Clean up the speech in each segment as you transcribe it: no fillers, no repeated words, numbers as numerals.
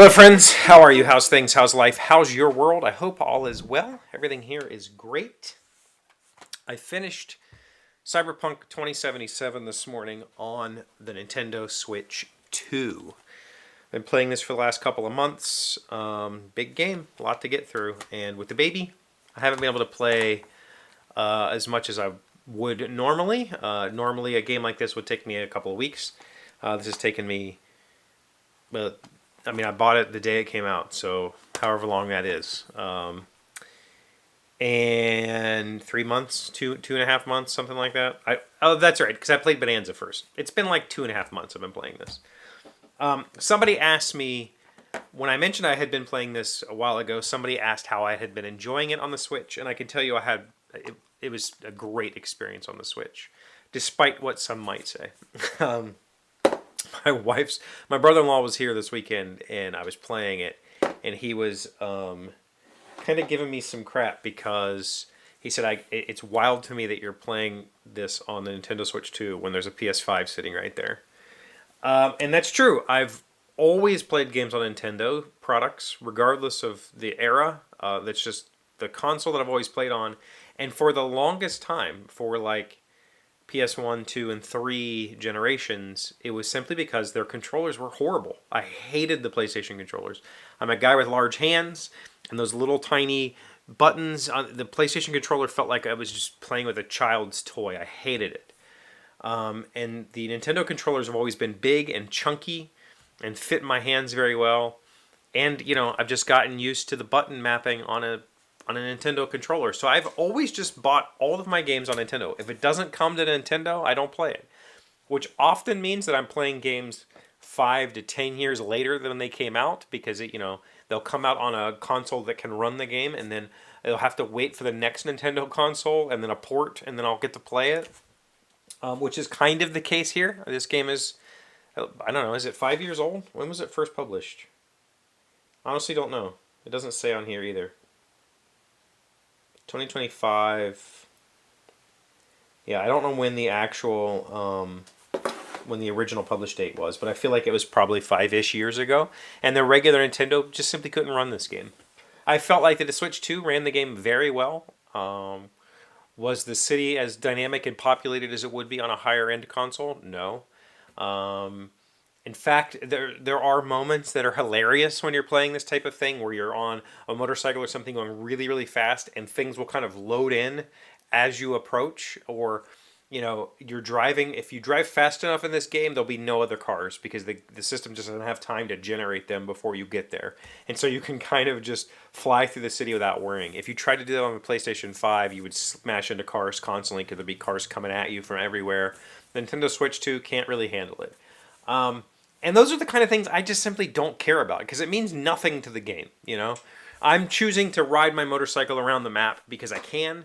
Hello, friends. How are you? How's things? How's life? How's your world? I hope all is well. Everything here is great. I finished Cyberpunk 2077 this morning on the Nintendo Switch 2. Been playing this for the last couple of months. Big game, a lot to get through. And with the baby, I haven't been able to play as much as I would normally. Normally, a game like this would take me a couple of weeks. This has taken me I bought it the day it came out, so however long that is. And 3 months, two and a half months, something like that. Oh, that's right, because I played Bonanza first. It's been like 2.5 months I've been playing this. Somebody asked me, when I mentioned I had been playing this a while ago, somebody asked how I had been enjoying it on the Switch, and I can tell you it was a great experience on the Switch, despite what some might say. My brother-in-law was here this weekend, and I was playing it, and he was kind of giving me some crap because he said, it's wild to me that you're playing this on the Nintendo Switch 2 when there's a PS5 sitting right there. And that's true. I've always played games on Nintendo products, regardless of the era. That's just the console that I've always played on. And for the longest time, for like PS1, 2, and 3 generations, it was simply because their controllers were horrible. I hated the PlayStation controllers. I'm a guy with large hands, and those little tiny buttons on the PlayStation controller felt like I was just playing with a child's toy. I hated it. And the Nintendo controllers have always been big and chunky and fit in my hands very well. And, I've just gotten used to the button mapping on a Nintendo controller. So I've always just bought all of my games on Nintendo. If it doesn't come to Nintendo, I don't play it. Which often means that I'm playing games 5 to 10 years later than they came out, because they'll come out on a console that can run the game, and then they'll have to wait for the next Nintendo console and then a port, and then I'll get to play it. Which is kind of the case here. This game is, I don't know, is it 5 years old? When was it first published? Honestly, don't know. It doesn't say on here either. 2025. Yeah, I don't know when the actual when the original published date was, but I feel like it was probably 5-ish years ago, and the regular Nintendo just simply couldn't run this game. I felt like that the Switch 2 ran the game very well. Was the city as dynamic and populated as it would be on a higher end console? No. In fact, there are moments that are hilarious when you're playing this type of thing, where you're on a motorcycle or something going really, really fast, and things will kind of load in as you approach, or you're driving. If you drive fast enough in this game, there'll be no other cars, because the system just doesn't have time to generate them before you get there. And so you can kind of just fly through the city without worrying. If you tried to do that on the PlayStation 5, you would smash into cars constantly, because there'd be cars coming at you from everywhere. The Nintendo Switch 2 can't really handle it. And those are the kind of things I just simply don't care about, because it means nothing to the game, I'm choosing to ride my motorcycle around the map because I can,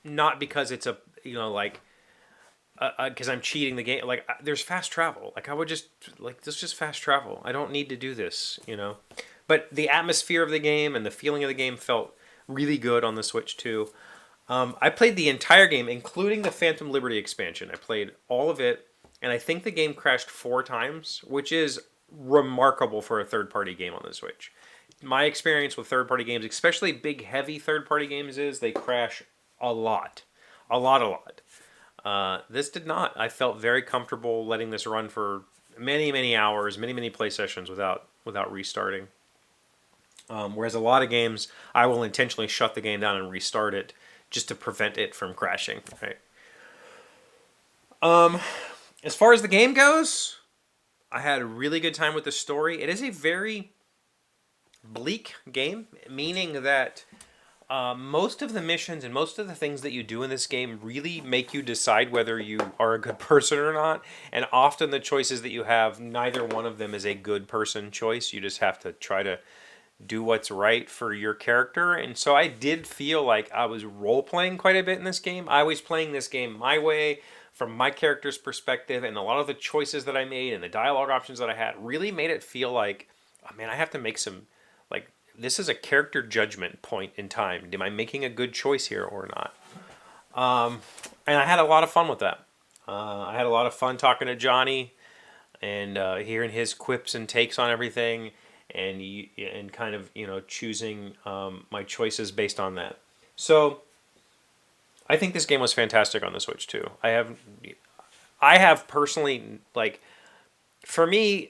not because it's because I'm cheating the game. Like, there's fast travel. Like, I would just, this is just fast travel. I don't need to do this, But the atmosphere of the game and the feeling of the game felt really good on the Switch 2. I played the entire game, including the Phantom Liberty expansion. I played all of it. And I think the game crashed 4 times, which is remarkable for a third-party game on the Switch. My experience with third-party games, especially big, heavy third-party games, is they crash a lot. A lot. This did not. I felt very comfortable letting this run for many, many hours, many, many play sessions without restarting. Whereas a lot of games, I will intentionally shut the game down and restart it just to prevent it from crashing. Right? As far as the game goes, I had a really good time with the story. It is a very bleak game, meaning that most of the missions and most of the things that you do in this game really make you decide whether you are a good person or not. And often the choices that you have, neither one of them is a good person choice. You just have to try to do what's right for your character. And so I did feel like I was role-playing quite a bit in this game. I was playing this game my way, from my character's perspective, and a lot of the choices that I made and the dialogue options that I had really made it feel like, oh man, I have to make some, this is a character judgment point in time. Am I making a good choice here or not? And I had a lot of fun with that. I had a lot of fun talking to Johnny. and hearing his quips and takes on everything, and kind of choosing my choices based on that. So I think this game was fantastic on the Switch too. I have personally, like, for me,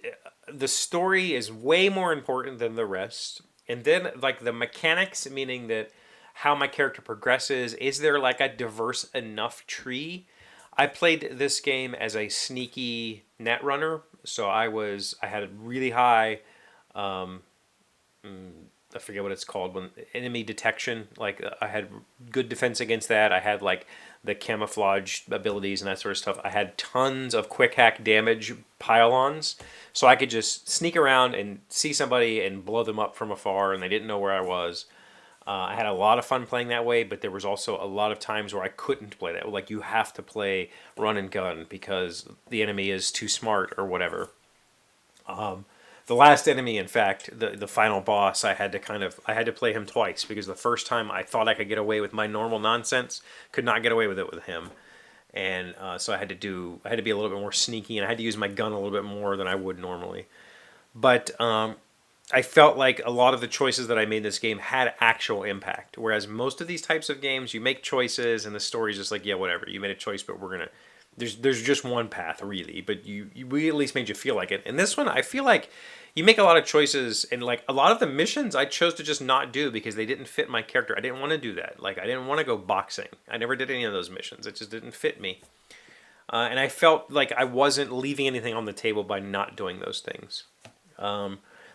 the story is way more important than the rest. And then, like, the mechanics, meaning that how my character progresses, is there like a diverse enough tree? I played this game as a sneaky net runner, so I had a really high, I forget what it's called, when enemy detection. Like, I had good defense against that. I had like the camouflage abilities and that sort of stuff. I had tons of quick hack damage pile-ons, so I could just sneak around and see somebody and blow them up from afar, and they didn't know where I was. I had a lot of fun playing that way, but there was also a lot of times where I couldn't play that. Like, you have to play run and gun because the enemy is too smart or whatever. The last enemy, in fact, the final boss, I had to play him twice, because the first time I thought I could get away with my normal nonsense, could not get away with it with him, and so I had to be a little bit more sneaky, and I had to use my gun a little bit more than I would normally. But I felt like a lot of the choices that I made in this game had actual impact, whereas most of these types of games, you make choices and the story's just like, yeah, whatever, you made a choice, but we're gonna there's just one path really, but we at least made you feel like it. And this one, I feel like you make a lot of choices, and like a lot of the missions I chose to just not do because they didn't fit my character. I didn't want to do that. Like, I didn't want to go boxing. I never did any of those missions. It just didn't fit me. And I felt like I wasn't leaving anything on the table by not doing those things.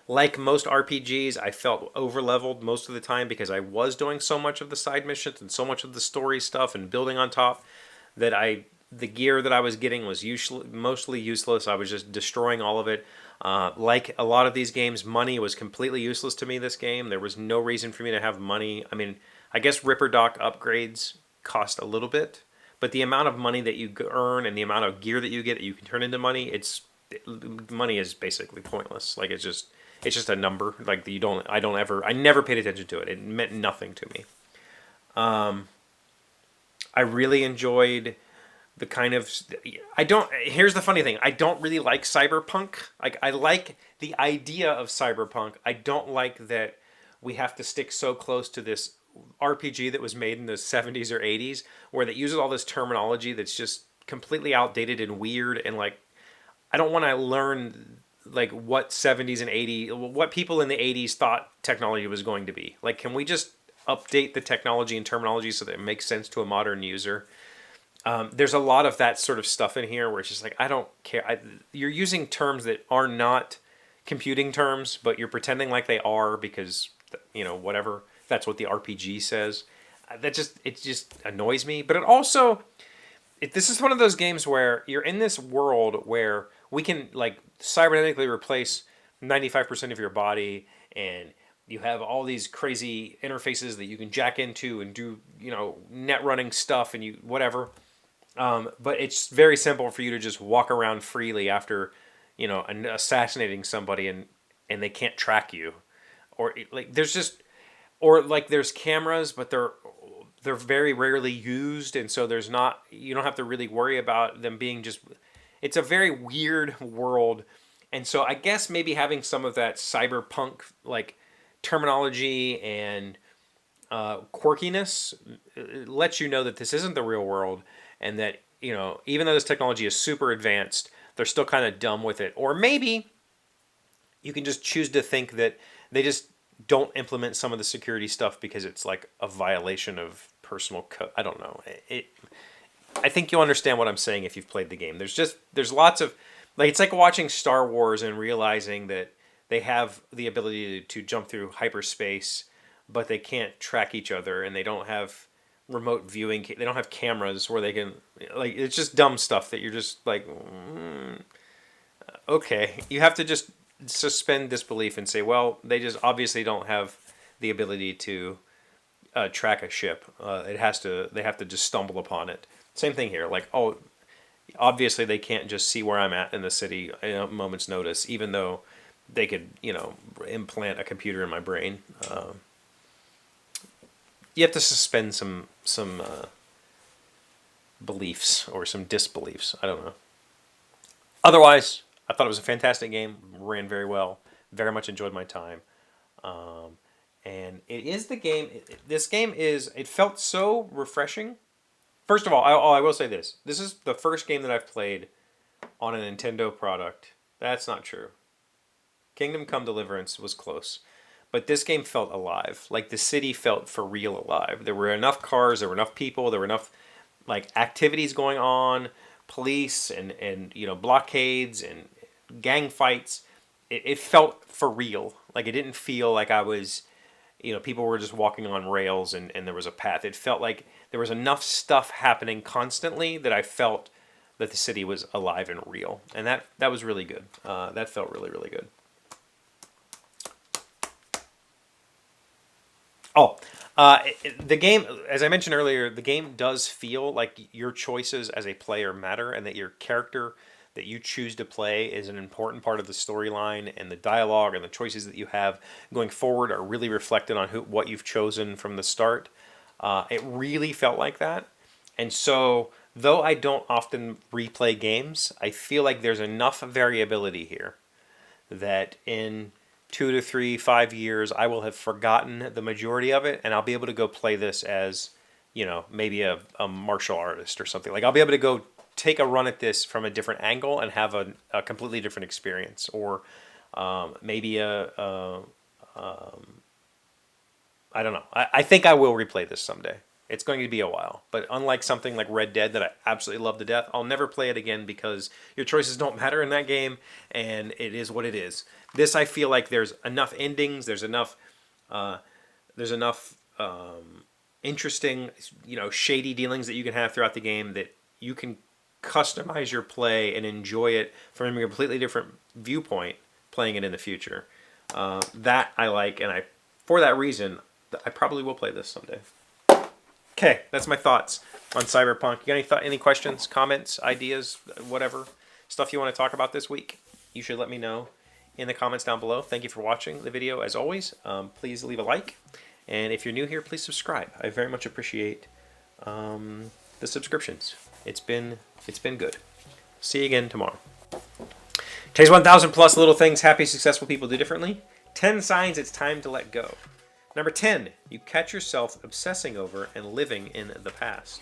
Like most RPGs, I felt over-leveled most of the time because I was doing so much of the side missions and so much of the story stuff and building on top, that the gear that I was getting was mostly useless. I was just destroying all of it. Like a lot of these games, money was completely useless to me this game. There was no reason for me to have money. I mean, I guess Ripper Doc upgrades cost a little bit, but the amount of money that you earn and the amount of gear that you get that you can turn into money, money is basically pointless. Like, it's just a number. Like, I never paid attention to it. It meant nothing to me. I really enjoyed the kind of here's the funny thing, I don't really like cyberpunk. Like, I like the idea of cyberpunk. I don't like that we have to stick so close to this RPG that was made in the 70s or 80s, where that uses all this terminology that's just completely outdated and weird. And like, I don't want to learn like what 70s and 80s, what people in the 80s thought technology was going to be. Like, can we just update the technology and terminology so that it makes sense to a modern user? There's a lot of that sort of stuff in here where it's just like, I don't care. You're using terms that are not computing terms, but you're pretending like they are because, whatever. That's what the RPG says. It just annoys me. But it also, this is one of those games where you're in this world where we can like cybernetically replace 95% of your body, and you have all these crazy interfaces that you can jack into and do, net running stuff and whatever. But it's very simple for you to just walk around freely after, assassinating somebody, and they can't track you, or like there's cameras, but they're very rarely used, and so you don't have to really worry about them being just. It's a very weird world, and so I guess maybe having some of that cyberpunk like terminology and quirkiness lets you know that this isn't the real world, and that even though this technology is super advanced, they're still kind of dumb with it. Or maybe you can just choose to think that they just don't implement some of the security stuff because it's like a violation of personal code. I don't know. I think you'll understand what I'm saying if you've played the game. There's lots of, like, it's like watching Star Wars and realizing that they have the ability to jump through hyperspace, but they can't track each other, and they don't have remote viewing. They don't have cameras where they can, like, it's just dumb stuff that you're just like, okay. You have to just suspend disbelief and say, well, they just obviously don't have the ability to track a ship. They have to just stumble upon it. Same thing here. Like, oh, obviously they can't just see where I'm at in the city at a moment's notice, even though they could, implant a computer in my brain. You have to suspend some beliefs or some disbeliefs. I don't know. Otherwise, I thought it was a fantastic game. Ran very well. Very much enjoyed my time. And it is the game. This game is. It felt so refreshing. First of all, I will say this. This is the first game that I've played on a Nintendo product. That's not true. Kingdom Come Deliverance was close. But this game felt alive. Like the city felt for real alive. There were enough cars, there were enough people, there were enough like activities going on, police and blockades and gang fights. It felt for real. Like it didn't feel like I was, people were just walking on rails and there was a path. It felt like there was enough stuff happening constantly that I felt that the city was alive and real. And that was really good. That felt really, really good. Oh, the game, as I mentioned earlier, the game does feel like your choices as a player matter and that your character that you choose to play is an important part of the storyline, and the dialogue and the choices that you have going forward are really reflected on what you've chosen from the start. It really felt like that. And so, though I don't often replay games, I feel like there's enough variability here that in 2 to 3, 5 years, I will have forgotten the majority of it, and I'll be able to go play this as, maybe a martial artist or something. Like, I'll be able to go take a run at this from a different angle and have a completely different experience. Or maybe I don't know. I think I will replay this someday. It's going to be a while. But unlike something like Red Dead that I absolutely love to death, I'll never play it again because your choices don't matter in that game, and it is what it is. This, I feel like there's enough endings, there's enough interesting, shady dealings that you can have throughout the game that you can customize your play and enjoy it from a completely different viewpoint playing it in the future. That I like, and for that reason, I probably will play this someday. Okay, that's my thoughts on Cyberpunk. You got any questions, comments, ideas, whatever stuff you want to talk about this week? You should let me know in the comments down below. Thank you for watching the video as always. Please leave a like, and if you're new here, please subscribe. I very much appreciate the subscriptions. It's been good. See you again tomorrow. Today's 1,000 plus little things happy, successful people do differently. 10 signs it's time to let go. Number 10, you catch yourself obsessing over and living in the past.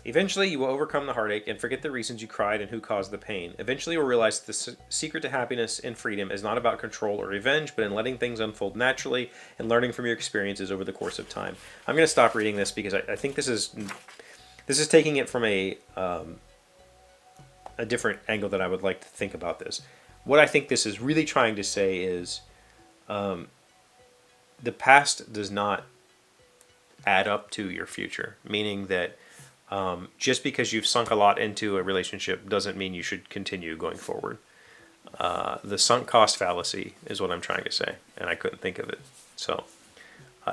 Eventually, you will overcome the heartache and forget the reasons you cried and who caused the pain. Eventually, you'll realize that the secret to happiness and freedom is not about control or revenge, but in letting things unfold naturally and learning from your experiences over the course of time. I'm going to stop reading this because I think this is taking it from a different angle that I would like to think about this. What I think this is really trying to say is the past does not add up to your future, meaning that just because you've sunk a lot into a relationship doesn't mean you should continue going forward. The sunk cost fallacy is what I'm trying to say, and I couldn't think of it. So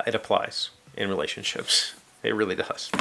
it applies in relationships. It really does.